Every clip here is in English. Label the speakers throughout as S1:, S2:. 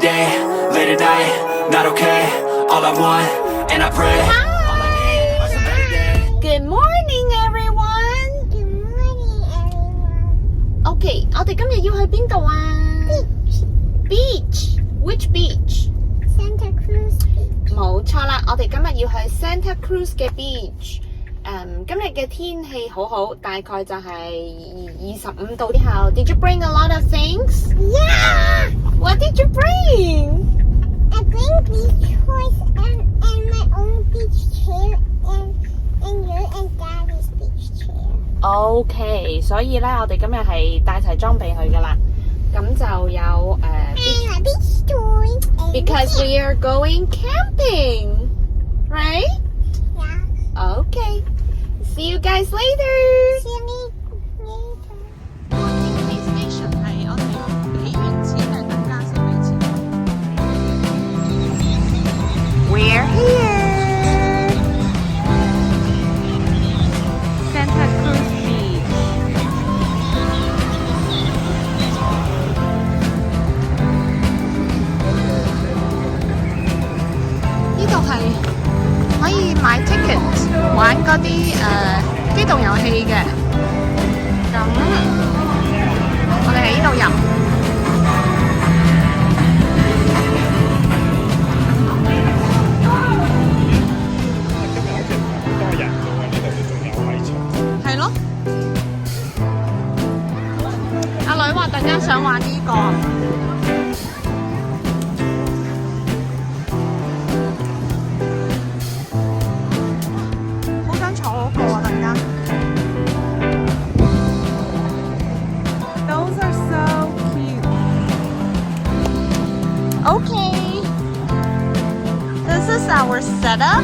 S1: day, late at night, not okay. All I want, and I pray. All I need are some better days.
S2: Good morning, everyone.
S3: Good morning, everyone.
S2: Okay, 我哋今日要去邊度啊 ？Beach. Which beach?
S3: Santa Cruz Beach.
S2: 冇錯啦，我哋今日要去 Santa Cruz 嘅 beach。今日嘅天氣好好，大概就係25度之後。Did you bring a lot of things?
S3: Yeah!
S2: What did you bring?
S3: I bring beach toys and my own beach chair and your and Daddy's beach chair.
S2: OK， 所以咧，我哋今日係帶齊裝備去噶啦。咁就有
S3: And my beach toys. And
S2: because we are going camping, right?
S3: Yeah.
S2: Okay. See you guys later.
S3: See you later.
S2: We're here. Santa Cruz Beach. 呢度係可以買 ticket 玩嗰啲機動遊戲嘅。咁我哋喺呢度入。係咯，阿女話突然間想玩呢個，好想坐嗰個啊！突然間。Those are so cute. Okay, this is our setup.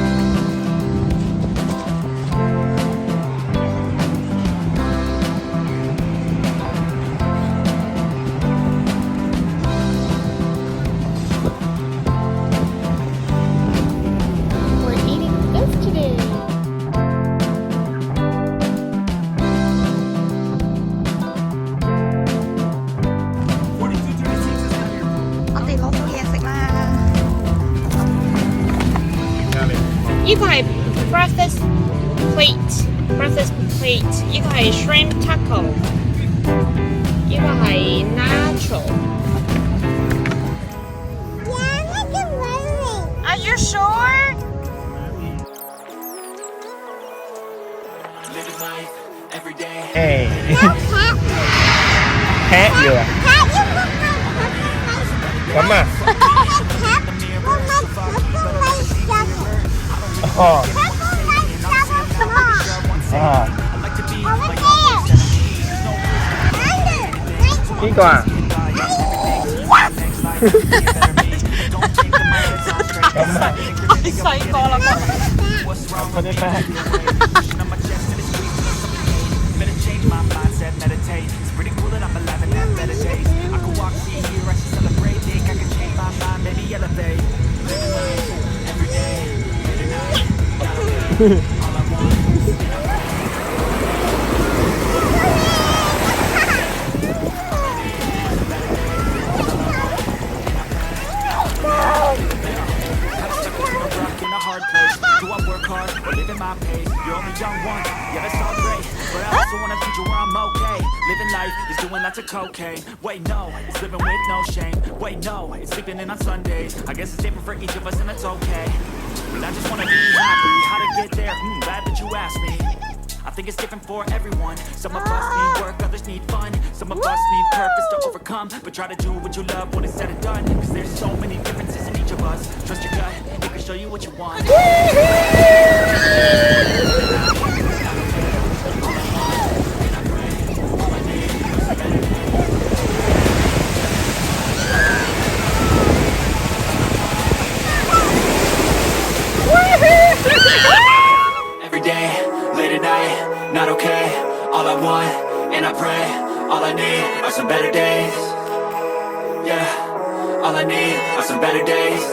S2: 呢個係 breakfast plate， 呢個係 shrimp taco， 呢個係 nacho。Yeah,
S3: look at running.
S2: Are you sure?
S1: Living life every day.
S3: No cat.
S4: แพะอยู่อ่ะ
S3: Cat, you look like
S4: 咁啊
S3: Cat, look like purple like shovel.
S4: อ๋อ
S3: Purple like shovel. Come on.
S4: อ๋อ
S3: Over there. Under. Nice.
S4: นี่ก่อน咁อ่ะ
S2: 太細個啦嘛。
S4: ไม่ได้แพะ
S1: Change my mindset, meditate. It's pretty cool that I'm alive and have better days. I could walk, see, hear, I should celebrate. Think I can change my mind, maybe elevate. Living life every day, late at night, not okay. All I want is and I pray. I'm stuck between a rock and a hard place. Do I work hard or live in my pace? You're only young once, yeah, that's all great. But I also want a future where I'm okay. Living life is doing lots of cocaine. Wait, no, it's living with no shame. Wait, no, it's sleeping in on Sundays. I guess it's different for each of us and that's okay. But I just wanna be happy. How to get there? Glad that you asked me. I think it's different for everyone. Some of us need work, others need fun. Some of us need purpose to overcome. But try to do what you love when it's said and done. Cause there's so many differences in each of us. Trust your gut, it can show you what you want. Every day, late at night, not okay. All I want, and I pray. All I need are some better days. Yeah, all I need are some better days.